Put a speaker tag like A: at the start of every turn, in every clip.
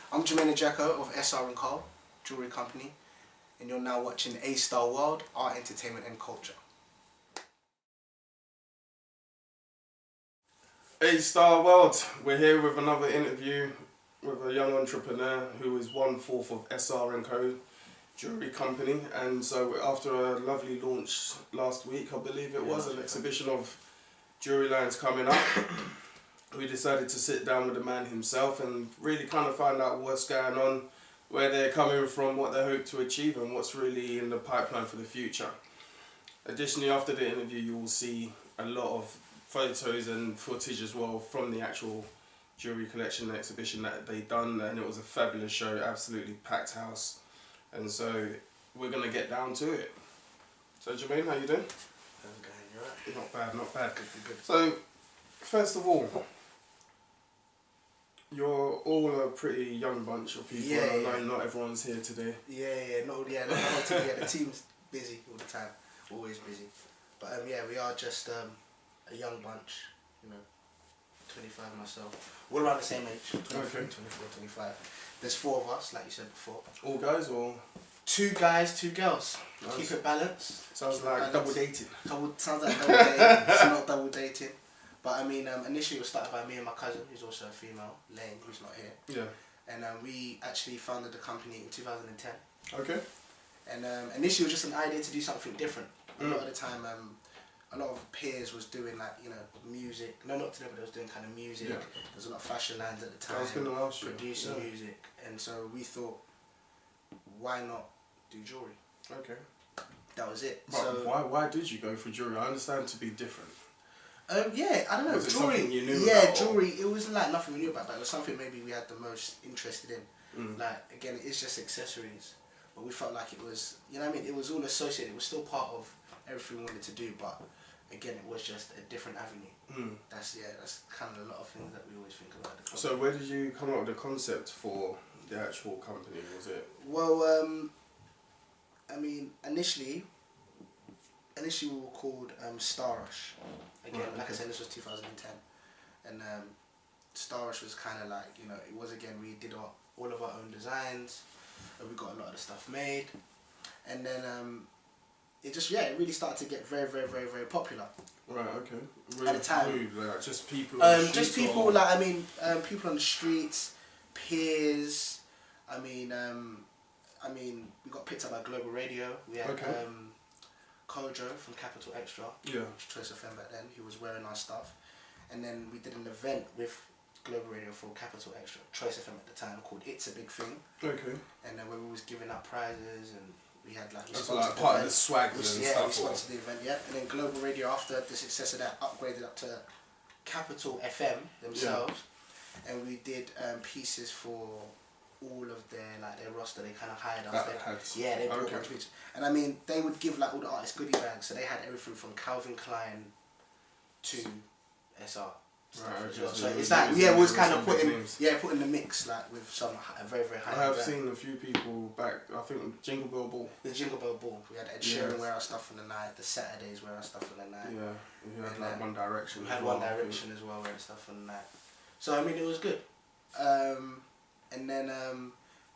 A: I'm Jermaine Jacko of A-Starworld Jewellery Company, and you're now watching A-Starworld, Art, Entertainment and Culture.
B: A-Starworld, we're here with another interview with a young entrepreneur who is 1/4 of SR&Co Jewellery Company. And so after a lovely launch last week, I believe it was, an exhibition of jewellery lines coming up, we decided to sit down with the man himself and really kind of find out what's going on, where they're coming from, what they hope to achieve and what's really in the pipeline for the future. Additionally, after the interview you will see a lot of photos and footage as well from the actual jewellery collection exhibition that they done, and it was a fabulous show, absolutely packed house, and so we're going to get down to it. So Jermaine, how you doing?
A: I'm going, you're right.
B: Not bad, not bad.
A: Good.
B: So, first of all, you're all a pretty young bunch of people.
A: Yeah,
B: I know not everyone's here today.
A: The team's busy all the time, always busy. But we are just a young bunch, 25 myself, all around the same age, 23,
B: Okay.
A: 24, 25. There's 4 of us, like you said before.
B: All guys or?
A: 2 guys, 2 girls.
B: Nice.
A: Keep it balanced.
B: Sounds like double dating.
A: Sounds like double dating. It's not double dating. But initially it was started by me and my cousin, who's also a female, Lane, who's not here.
B: Yeah.
A: And we actually founded the company in 2010.
B: Okay.
A: And initially it was just an idea to do something different. A lot of the time, a lot of peers was doing music. No, not today, but they was doing kind of music.
B: Yeah.
A: There was a lot of fashion lines at the time.
B: I was going to ask you.
A: Producing music. And so we thought, why not do jewellery?
B: Okay.
A: That was it.
B: But
A: so
B: why did you go for jewellery? I understand to be different.
A: I don't know.
B: Was it
A: Jewellery.
B: something you knew
A: Yeah,
B: about,
A: jewellery. It wasn't like nothing we knew about, but it was something maybe we had the most interested in. Like again, it's just accessories, but we felt like it was, it was all associated. It was still part of everything we wanted to do, but again, it was just a different avenue. That's kind of a lot of things that we always think about.
B: So where did you come up with the concept for the actual company? Was it?
A: Well, initially we were called Star Rush. Again, like I said, this was 2010, and Star Rush was kind of like, it was, again, we did all of our own designs, and we got a lot of the stuff made, and then it just, it really started to get very, very, very, very popular.
B: Right, okay.
A: At the time.
B: Who, like, just people on the streets?
A: Just people,
B: or?
A: People on the streets, peers, we got picked up by Global Radio. We had Kojo from Capital Extra, Choice FM back then, he was wearing our stuff. And then we did an event with Global Radio for Capital Extra, Choice FM at the time, called It's a Big Thing.
B: Okay.
A: And then when we was giving out prizes, and we had
B: that's like part of the swag and stuff.
A: Yeah, we sponsored the event, And then Global Radio, after the success of that, upgraded up to Capital FM themselves. And we did pieces for all of their roster. They kind of hired us. They brought a bunch of pictures. And they would give all the artists goodie bags. So they had everything from Calvin Klein to SR.
B: Right, okay.
A: Well. So it's it was kind of putting the mix with some very, very high.
B: I have seen a few people back. I think Jingle Bell Ball.
A: The Jingle Bell Ball. We had Ed Sheeran wear our stuff on the night. The Saturdays wear our stuff on the night.
B: Yeah, we had One Direction.
A: We had One Direction as well wearing stuff on the night. So it was good. And then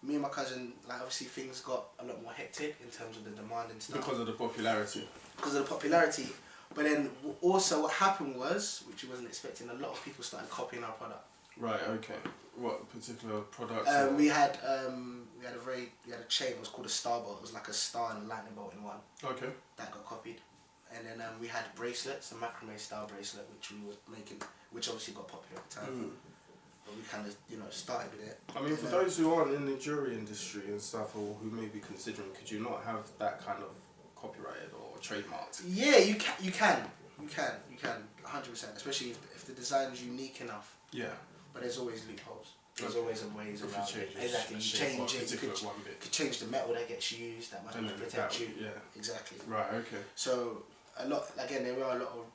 A: me and my cousin, obviously things got a lot more hectic in terms of the demand and stuff.
B: Because of the popularity.
A: But then also what happened was, which we wasn't expecting, a lot of people started copying our product.
B: Right, okay. What particular product?
A: We had a chain, it was called a star bolt. It was like a star and a lightning bolt in one.
B: Okay.
A: That got copied. And then we had bracelets, a macrame style bracelet, which we were making, which obviously got popular at the time. But we kind of, started with it.
B: For those who aren't in the jewellery industry and stuff, or who may be considering, could you not have that kind of copyrighted or trademarked?
A: Yeah, you can, 100%. Especially if the design is unique enough.
B: Yeah.
A: But there's always loopholes. There's always ways around it.
B: Exactly.
A: You change it. You could change the metal that gets used. That might not protect you.
B: Yeah.
A: Exactly.
B: Right. Okay.
A: So there were a lot of,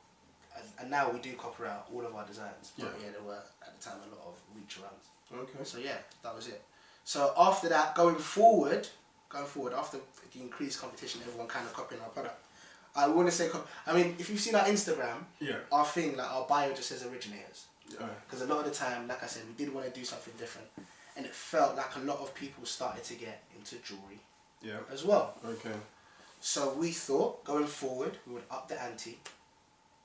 A: and now we do copyright all of our designs. But there were at the time a lot of reach arounds.
B: Okay.
A: So that was it. So after that, going forward, after the increased competition, everyone kind of copying our product. I want to say, if you've seen our Instagram, our thing, our bio just says originators. Because a lot of the time, like I said, we did want to do something different. and it felt like a lot of people started to get into jewellery as well.
B: Okay.
A: So we thought, going forward, we would up the ante,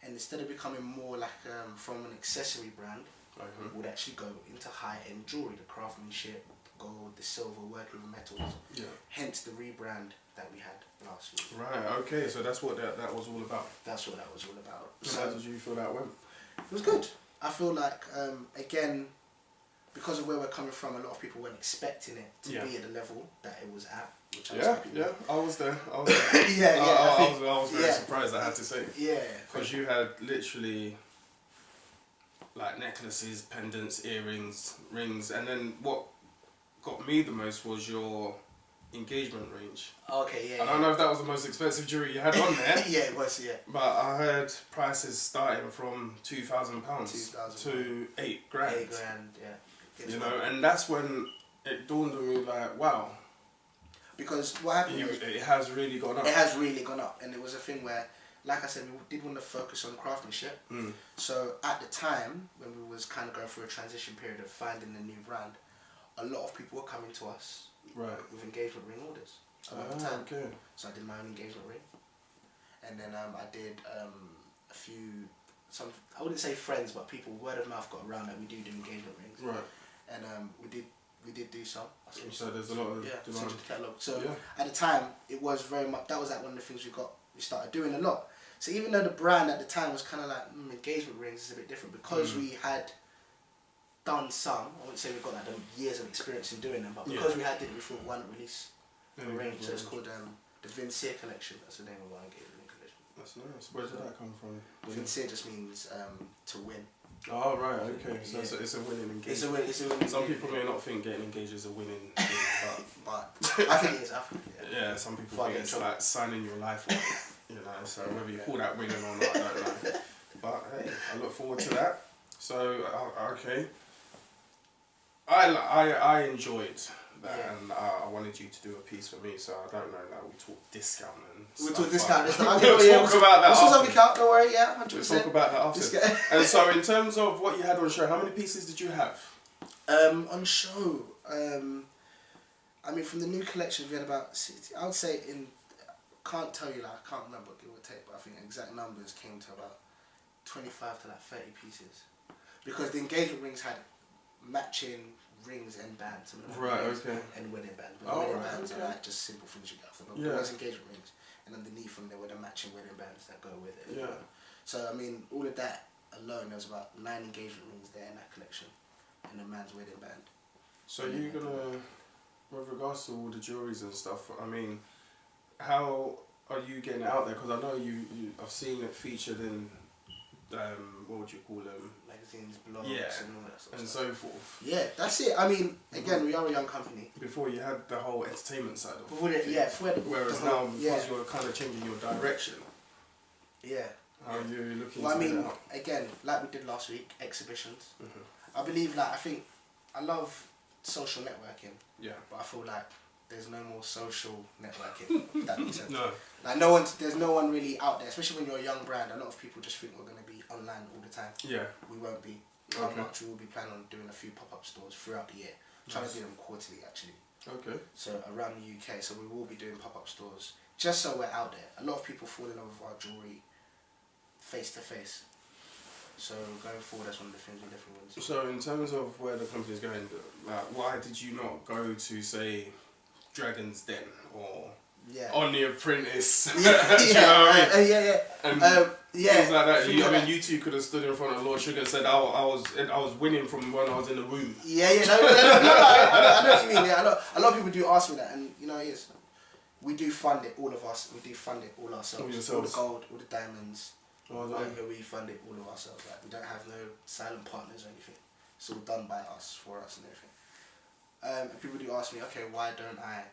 A: and instead of becoming more like from an accessory brand, we would actually go into high-end jewellery, the craftsmanship, the gold, the silver, working with metals.
B: Yeah.
A: Hence the rebrand that we had last week.
B: Right, okay, so that's what that was all about.
A: That's what that was all about.
B: So how did you feel that went?
A: It was good. I feel like, again, because of where we're coming from, a lot of people weren't expecting it to be at the level that it was at. Which I was happy with.
B: I was there. I was very surprised, I had to say.
A: Yeah.
B: Because you had literally like necklaces, pendants, earrings, rings, and then what got me the most was your engagement range.
A: Okay, yeah.
B: I don't know if that was the most expensive jewellery you had on there.
A: Yeah, it was, yeah.
B: But I heard prices starting from £2,000 to £8,000. £8,000,
A: yeah.
B: You know, and that's when it dawned on me like, wow.
A: Because what happened was,
B: it has really gone up.
A: It has really gone up, and it was a thing where, like I said, we did want to focus on craftsmanship. So at the time, when we was kind of going through a transition period of finding a new brand, a lot of people were coming to us with engagement ring orders.
B: Okay.
A: So I did my own engagement ring, and then I did a few, I wouldn't say friends, but people, word of mouth got around that we do engagement rings.
B: Right.
A: And we did do some.
B: So there's a lot of demand.
A: Catalogue. So at the time, it was very much, that was like one of the things we started doing a lot. So even though the brand at the time was kind of like, engagement rings is a bit different, because we had done some, I wouldn't say we've got like the years of experience in doing them, but because we had did it, we thought, why not release a range? So it's called the Vincier collection. That's the name of our engagement ring collection.
B: That's nice. Where did that come from?
A: Vincier just means to win.
B: Oh right, okay. So it's a winning engagement.
A: It's a winning.
B: Some people may not think getting engaged is a winning thing,
A: but I think it is.
B: Yeah, some people think it's like signing your life away. You know, so whether you call that winning or not, I don't know. But hey, I look forward to that. So okay, I enjoyed that, and I wanted you to do a piece for me. So I don't know that we talk discount and
A: we'll talk discount.
B: We'll talk about that.
A: We'll something out. Don't worry. Yeah, 100%.
B: We'll talk about that after. And so, in terms of what you had on show, how many pieces did you have?
A: On show, I mean, from the new collection, we had about 60. I would say can't tell you, like, I can't remember, give or take, but I think exact numbers came to about 25 to like 30 pieces, because the engagement rings had matching rings and bands.
B: Right. Okay.
A: And wedding bands. But the wedding bands are like just simple things you get off them. But there was engagement rings, and underneath them there were the matching wedding bands that go with it.
B: Yeah.
A: So I mean, all of that alone, there was about 9 engagement rings there in that collection, and a man's wedding band.
B: So you're gonna, with regards to all the jewelries and stuff, I mean, how are you getting it out there? Because I know I've seen it featured in, what would you call them?
A: Magazines, blogs, and all that sort of
B: and
A: stuff.
B: so forth.
A: Yeah, that's it. I mean, again, we are a young company.
B: Before you had the whole entertainment side of it.
A: Whereas
B: now, because you're kind of changing your direction.
A: Yeah.
B: How are you looking
A: I
B: to
A: mean,
B: get out?
A: again, like we did last week, exhibitions. I believe, like, I love social networking. Yeah. But I feel like there's no more social networking, if that makes sense.
B: No.
A: Like, there's no one really out there, especially when you're a young brand. A lot of people just think we're going to be online all the time. Yeah. We won't be. How much we will be planning on doing a few pop-up stores throughout the year. Trying to do them quarterly, actually. Okay. So around the UK, so we will be doing pop-up stores, just so we're out there. A lot of people fall in love with our jewellery face to face. So going forward, that's one of the things we definitely want to do.
B: So in terms of where the company's going, like, why did you not go to, say, Dragon's Den or On the Apprentice? You know what I mean? Things like that. I mean, you two could have stood in front of Lord Sugar and said, I was winning from when I was in the womb.
A: I know what you mean. Yeah, a lot of people do ask me that, and you know, it is. We do fund it, all of us. We do fund it all ourselves. All the gold, all the diamonds. We fund it all of ourselves. Like, we don't have no silent partners or anything. It's all done by us, for us, and everything. And people do ask me, okay, why don't I?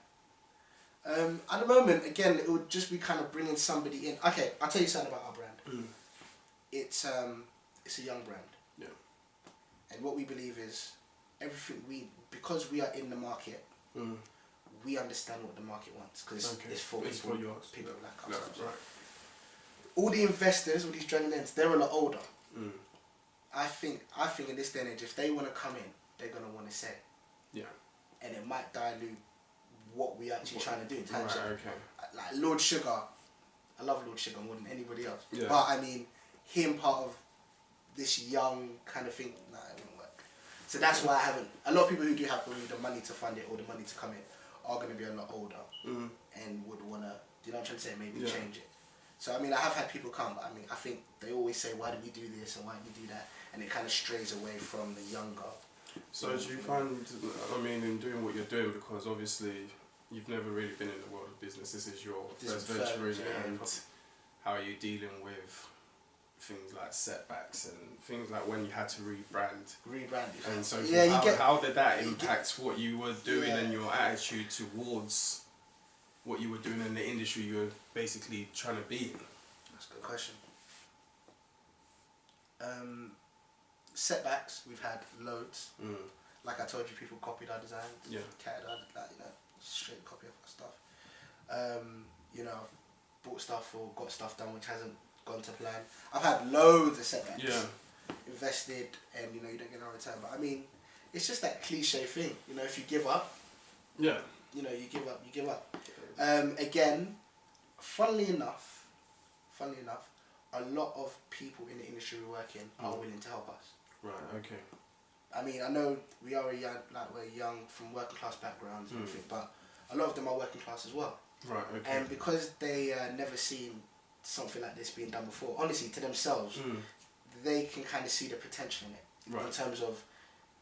A: At the moment, again, it would just be kind of bringing somebody in. Okay, I'll tell you something about our brand. It's a young brand. Yeah. And what we believe is everything because we are in the market, we understand what the market wants, because it's for people like us. Right. All the investors, all these Dragon Dens, they're a lot older. I think in this day and age, if they want to come in, they're gonna want to say.
B: Yeah.
A: And it might dilute what we're actually trying to do in terms
B: Right,
A: of
B: okay.
A: like Lord Sugar. I love Lord Sugar more than anybody else.
B: Yeah.
A: But I mean, him part of this young kind of thing, nah, it wouldn't work. So that's why I haven't. A lot of people who do have the money to fund it or the money to come in are going to be a lot older and would want to, do you know what I'm trying to say, maybe change it. So I mean, I have had people come, but I mean, I think they always say, why did we do this and why did we do that? And it kind of strays away from the younger.
B: So do you find, I mean, in doing what you're doing, because obviously you've never really been in the world of business, this is your first venture in it, and how are you dealing with things like setbacks and things like when you had to rebrand? And so how did that impact what you were doing and your attitude towards what you were doing in the industry you were basically trying to be in?
A: That's a good question. Setbacks, we've had loads. Like I told you, people copied our designs.
B: Yeah.
A: Carried our, like, you know, straight copy of our stuff. You know, I've bought stuff or got stuff done which hasn't gone to plan. I've had loads of setbacks.
B: Yeah.
A: Invested and, you know, you don't get no return. But I mean, it's just that cliche thing. You know, if you give up, you know, you give up. Again, funnily enough, a lot of people in the industry we work in are willing to help us.
B: Right, okay.
A: I mean, I know we are we're young from working class backgrounds and everything, but a lot of them are working class as well.
B: Right, okay.
A: And because they never seen something like this being done before, honestly, to themselves, they can kind of see the potential in it. In terms of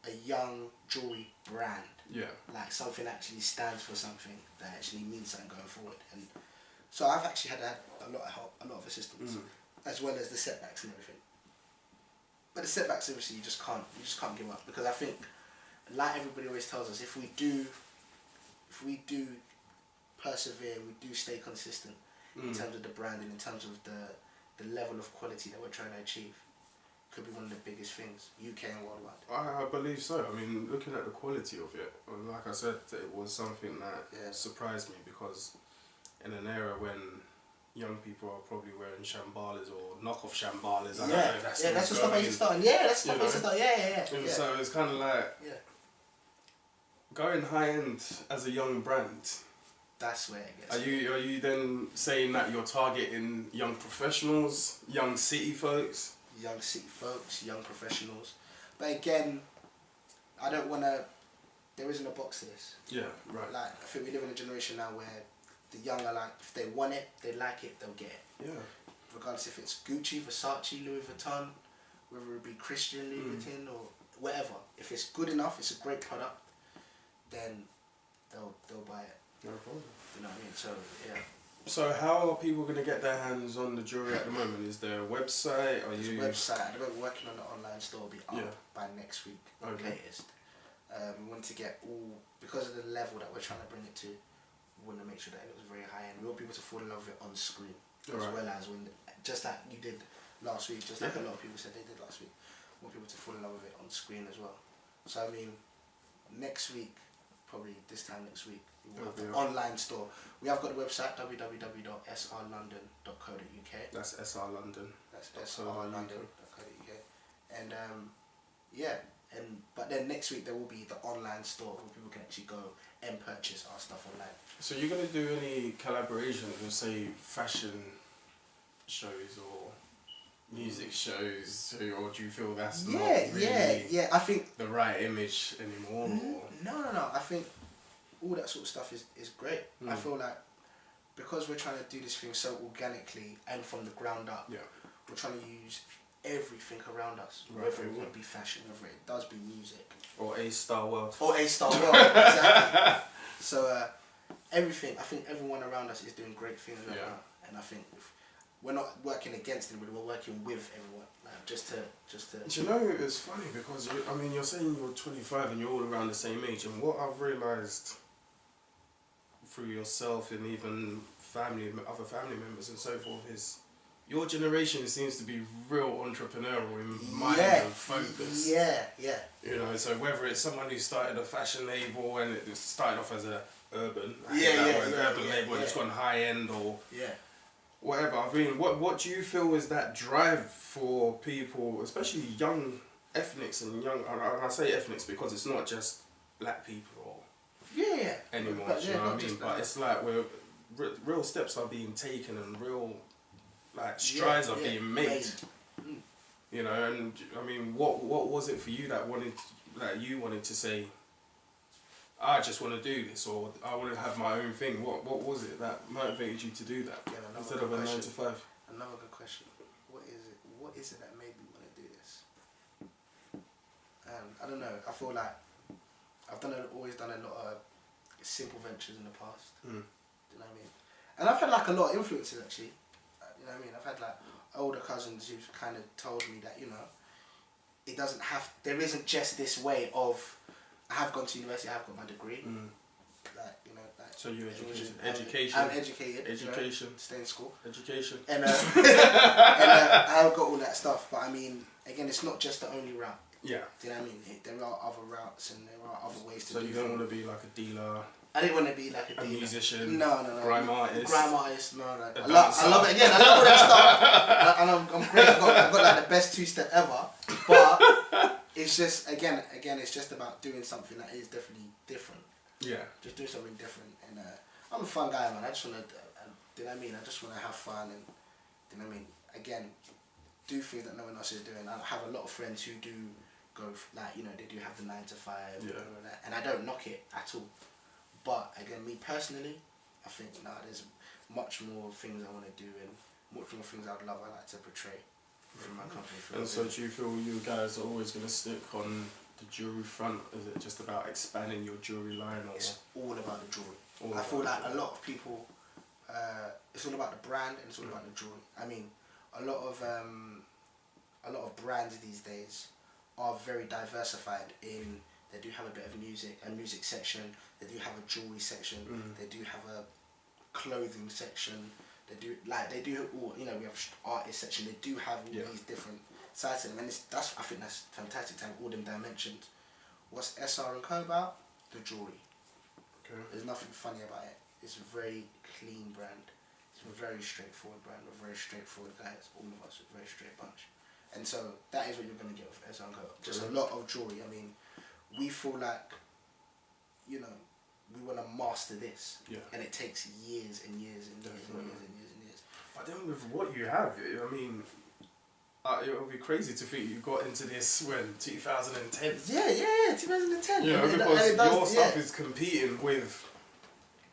A: a young jewellery brand.
B: Yeah. Like
A: something actually stands for something that actually means something going forward. And so I've actually had a lot of help, a lot of assistance, as well as the setbacks and everything. But the setbacks, obviously, you just can't give up, because I think, like everybody always tells us, if we do persevere, we do stay consistent in terms of the brand and in terms of the level of quality that we're trying to achieve, could be one of the biggest things, UK and worldwide.
B: I believe so. I mean, looking at the quality of it, like I said, it was something that surprised me, because in an era when young people are probably wearing Shambalas or knockoff Shambalas. I don't know if that's
A: that's the stuff I used to start. Yeah, that's the stuff I used to start. Yeah.
B: So it's kind of like going high end as a young brand.
A: That's where it gets.
B: Are you then saying that you're targeting young professionals, young city folks?
A: Young city folks, young professionals. But again, I don't want to. There isn't a box to this.
B: Yeah, right.
A: Like, I think we live in a generation now where the young are like, if they want it, they like it, they'll get it.
B: Yeah.
A: Regardless if it's Gucci, Versace, Louis Vuitton, whether it be Christian Louboutin or whatever. If it's good enough, it's a great product, then they'll buy it.
B: No problem.
A: You know what I mean? So yeah.
B: So how are people going to get their hands on the jewellery at the moment? Is there a website?
A: There's a website. At the moment, we're working on the online store. Will be up by next week, latest. We want to get because of the level that we're trying to bring it to, we want to make sure that it looks very high end. We want people to fall in love with it on screen, as well as just like you did last week, just like a lot of people said they did last week. We want people to fall in love with it on screen as well. So I mean, next week, probably this time next week, we will have the online store. We have got the website www.srlondon.co.uk.
B: That's SR London.
A: That's srlondon.co.uk. And but then next week there will be the online store where people can actually go and purchase our stuff online.
B: So you're going to do any collaborations with, say, fashion shows or music shows, or do you feel that's not really
A: I think
B: the right image anymore?
A: No. I think all that sort of stuff is great. I feel like because we're trying to do this thing so organically and from the ground up, we're trying to use everything around us, whether it would be fashion, whether it does be music.
B: Or A-Starworld.
A: Exactly. So everything, I think everyone around us is doing great things right now. And I think we're not working against anybody, we're working with everyone. Like, just to.
B: Do you know, it's funny because, you're saying you're 25 and you're all around the same age, and what I've realised through yourself and even other family members and so forth is your generation seems to be real entrepreneurial in mind and focus.
A: Yeah.
B: You know, so whether it's someone who started a fashion label and it started off as a urban label and it's gone high end or whatever. I mean, what do you feel is that drive for people, especially young ethnics and young, and I say ethnics because it's not just black people or anymore.
A: But,
B: Do you know what I mean?
A: just
B: But it's like real steps are being taken and real like strides are being made. You know, and I mean, what was it for you that you wanted to say, I just want to do this, or I want to have my own thing? What was it that motivated you to do that instead of a 9 to 5?
A: Another good question. What is it that made me want to do this? And I don't know. I feel like I've always done a lot of simple ventures in the past. Do you know what I mean? And I've had like a lot of influences actually. You know what I mean? I've had like older cousins who've kind of told me that, you know, there isn't just this way of, I have gone to university, I have got my degree. Like, you know, like,
B: so you're education.
A: I'm educated.
B: Education.
A: You know, stay in school.
B: Education.
A: And I've got all that stuff. But I mean, again, it's not just the only route.
B: Yeah.
A: Do you know what I mean? There are other routes and there are other ways to do
B: So you don't want to be like a dealer?
A: I didn't want to be like a
B: musician.
A: No.
B: Grime artist.
A: No. I love it again. I love all that stuff. And I'm great. I've got like the best 2-step ever. But it's just again, it's just about doing something that is definitely different.
B: Yeah.
A: Just do something different. And I'm a fun guy, man. I just want to. Do you know what I mean? I just want to have fun and. Do you know what I mean? Again, do things that no one else is doing. I have a lot of friends who do go like, you know, they do have the 9 to 5. And I don't knock it at all. But again, me personally, I think there's much more things I want to do and much more things I'd like to portray from my company.
B: And so do you feel you guys are always going to stick on the jewellery front? Is it just about expanding your jewellery line? Or?
A: It's all about the jewellery. I feel like a lot of people, it's all about the brand and it's all about the jewellery. I mean, a lot of brands these days are very diversified in. They do have a bit of a music section. They do have a jewelry section. They do have a clothing section. They do all. You know, we have artist section. They do have all these different sides to them, and I think that's fantastic to have all them dimensions. What's SR & Co about? The jewelry. Okay. There's nothing funny about it. It's a very clean brand. It's a very straightforward brand. We're very straightforward guys. All of us are a very straight bunch. And so that is what you're going to get with SR & Co. Just a lot of jewelry. I mean, we feel like, you know, we want to master this, and it takes years and years and years and years and years and years.
B: But then with what you have, I mean, it would be crazy to think you got into this when 2010.
A: Yeah, 2010.
B: You know, because your stuff is competing with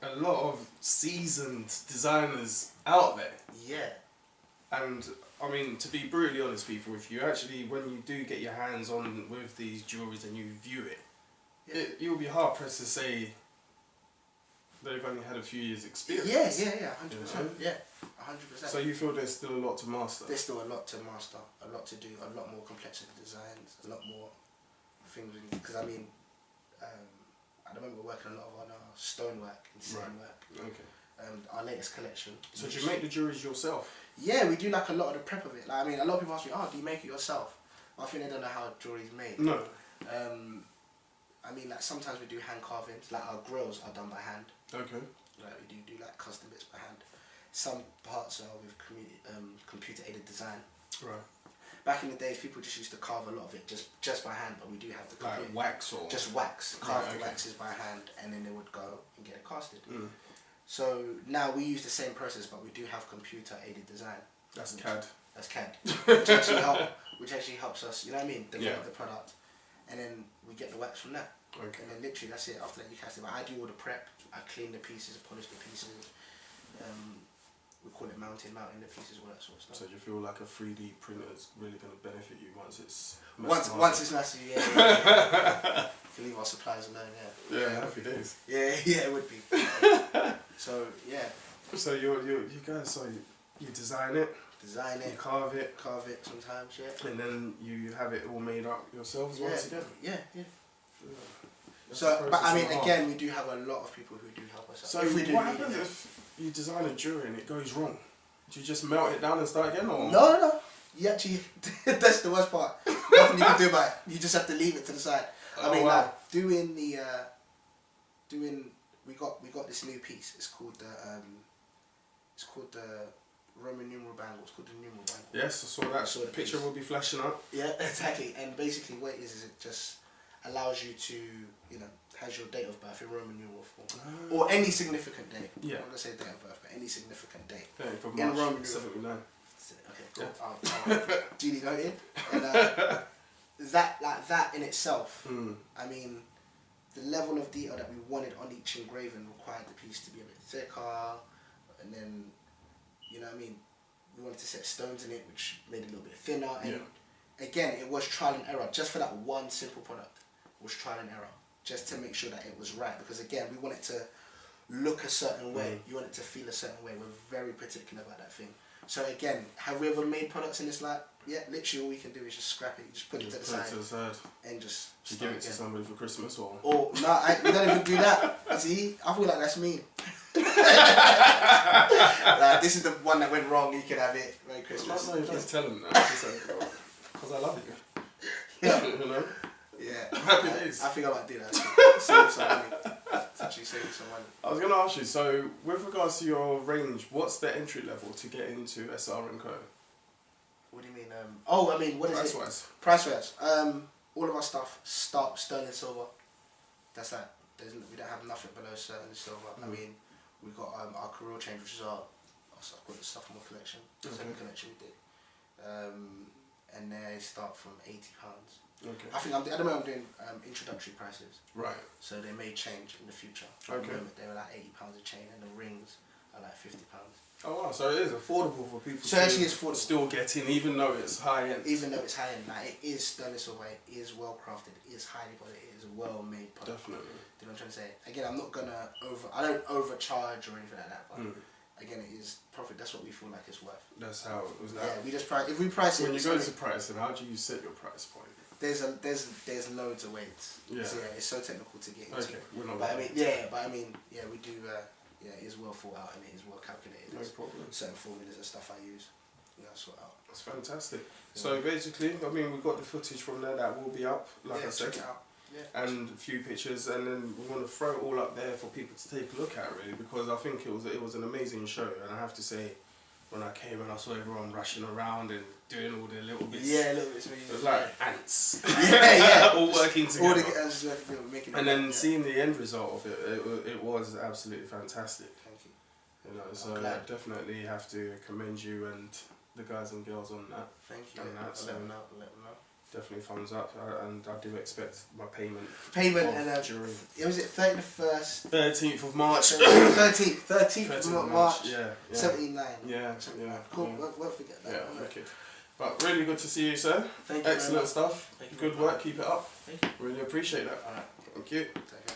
B: a lot of seasoned designers out there.
A: Yeah.
B: And I mean, to be brutally honest, people, if you actually, when you do get your hands on with these jewelries and you view it, you'll be hard pressed to say they've only had a few years experience.
A: Yeah, 100%. Yeah, 100%.
B: So you feel there's still a lot to master?
A: There's still a lot to master, a lot to do, a lot more complex designs, a lot more things. Because I mean, I remember working a lot on our stonework and stonework.
B: Okay.
A: Our latest collection.
B: So do you make the jewelries yourself?
A: Yeah, we do like a lot of the prep of it. Like, I mean, a lot of people ask me, "Oh, do you make it yourself?" I think they don't know how jewelry is made.
B: No.
A: I mean, like sometimes we do hand carvings. Like our grills are done by hand.
B: Okay.
A: Like we do like custom bits by hand. Some parts are with computer aided design.
B: Right.
A: Back in the days, people just used to carve a lot of it just by hand, but we do have the
B: like wax or
A: just wax. Carve the waxes by hand, and then they would go and get it casted. So now we use the same process, but we do have computer aided design.
B: That's CAD.
A: That's CAD, which actually helps us. You know what I mean? Develop the product, and then we get the wax from that.
B: Okay. And
A: then literally that's it. After that you cast it. But I do all the prep. I clean the pieces, polish the pieces. We call it mounting the pieces, all that sort of stuff.
B: So do you feel like a 3D printer is really going to benefit you once it's
A: once it's massive? Yeah. You leave our suppliers alone.
B: Yeah, happy days.
A: Yeah, it would be. So yeah.
B: So you guys, so you design it, you carve it
A: sometimes,
B: and then you have it all made up yourselves once again.
A: Yeah. So, but I mean, again, we do have a lot of people who do help us out.
B: So what happens if you design a jewelry and it goes wrong? Do you just melt it down and start again, or? No.
A: You actually, that's the worst part. Nothing you can do about it. You just have to leave it to the side. I mean, like we got this new piece. It's called the Roman numeral bangle. It's called the numeral bangle.
B: Yes, I saw that. So the picture will be flashing up.
A: Yeah, exactly. And basically, what it is it just allows you to, has your date of birth in Roman numeral form. Or any significant date.
B: Yeah.
A: I'm not going to say date of birth, but any significant date.
B: Yeah, from
A: in
B: March
A: Roman numeral
B: 79.
A: Okay, cool.
B: Yeah.
A: I'll duly noted. And that in itself, I mean, the level of detail that we wanted on each engraving required the piece to be a bit thicker, and then, you know what I mean, we wanted to set stones in it, which made it a little bit thinner. And again, it was trial and error. Just for that one simple product, it was trial and error, just to make sure that it was right. Because again, we want it to look a certain way. You want it to feel a certain way. We're very particular about that thing. So again, have we ever made products in this light? Yeah, literally all we can do is just scrap it. You just put it to the side and just
B: give it to somebody for Christmas or
A: no, we don't even do that. See, I feel like that's me. Like, this is the one that went wrong. You can have it. Merry Christmas.
B: No, you don't tell them that. Because I love you.
A: Yeah.
B: You know.
A: Yeah.
B: Happy days.
A: I think I might do that. Save some money. It's actually saving some money.
B: I was going to ask you, so with regards to your range, what's the entry level to get into SR&Co?
A: What do you mean? I mean, what is it?
B: Price-wise.
A: Price-wise. All of our stuff start sterling silver. That's that. We don't have nothing below sterling silver. I mean, we've got our career change, which is I've got the sophomore collection, the second collection we did. And they start from £80.
B: Okay.
A: I think at the moment I'm doing introductory prices.
B: Right.
A: So they may change in the future.
B: Okay.
A: At the moment they were like £80 a chain, and the rings are like £50.
B: Oh wow, so it is affordable for people
A: So actually it's affordable.
B: Still get in, even though it's high end.
A: Even though it's high end, like, it is sterling silver, it is well crafted, it is highly polished, it is a well made product.
B: Definitely.
A: Do you know what I'm trying to say? Again, I'm not gonna I don't overcharge or anything like that, but again, it is profit. That's what we feel like it's worth.
B: That's how it was.
A: Yeah, we just price. If we price it,
B: when you go to pricing, how do you set your price point?
A: There's loads of weights.
B: Yeah. So
A: yeah, it's so technical to get into.
B: Okay, we're not.
A: But I mean, we do. Yeah, it is well thought out and it is well calculated.
B: No problem.
A: Certain formulas and stuff I use, sort out.
B: That's fantastic. Yeah. So basically, I mean, we've got the footage from there that will be up, like I said.
A: Check it out. Yeah.
B: And a few pictures, and then we want to throw it all up there for people to take a look at, really, because I think it was an amazing show, and I have to say, when I came and I saw everyone rushing around and doing all the little bits.
A: Yeah, little bits.
B: It was like ants.
A: Yeah.
B: All working together.
A: All the ants working together, making.
B: And then seeing the end result of it was absolutely fantastic.
A: Thank you.
B: You know, so I definitely have to commend you and the guys and girls on that.
A: Thank you.
B: Let them know. Definitely thumbs up, and I do expect my payment.
A: And
B: during.
A: Was it 31st?
B: 13th of March.
A: 13th of March.
B: Yeah.
A: 79.
B: Yeah.
A: Cool.
B: Yeah.
A: Won't forget that.
B: Yeah, wicked. But really good to see you, sir.
A: Thank you.
B: Excellent stuff.
A: Thank you.
B: Good work. Keep it up.
A: Thank you.
B: Really appreciate that.
A: Alright.
B: Thank you.
A: Take care.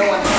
A: no one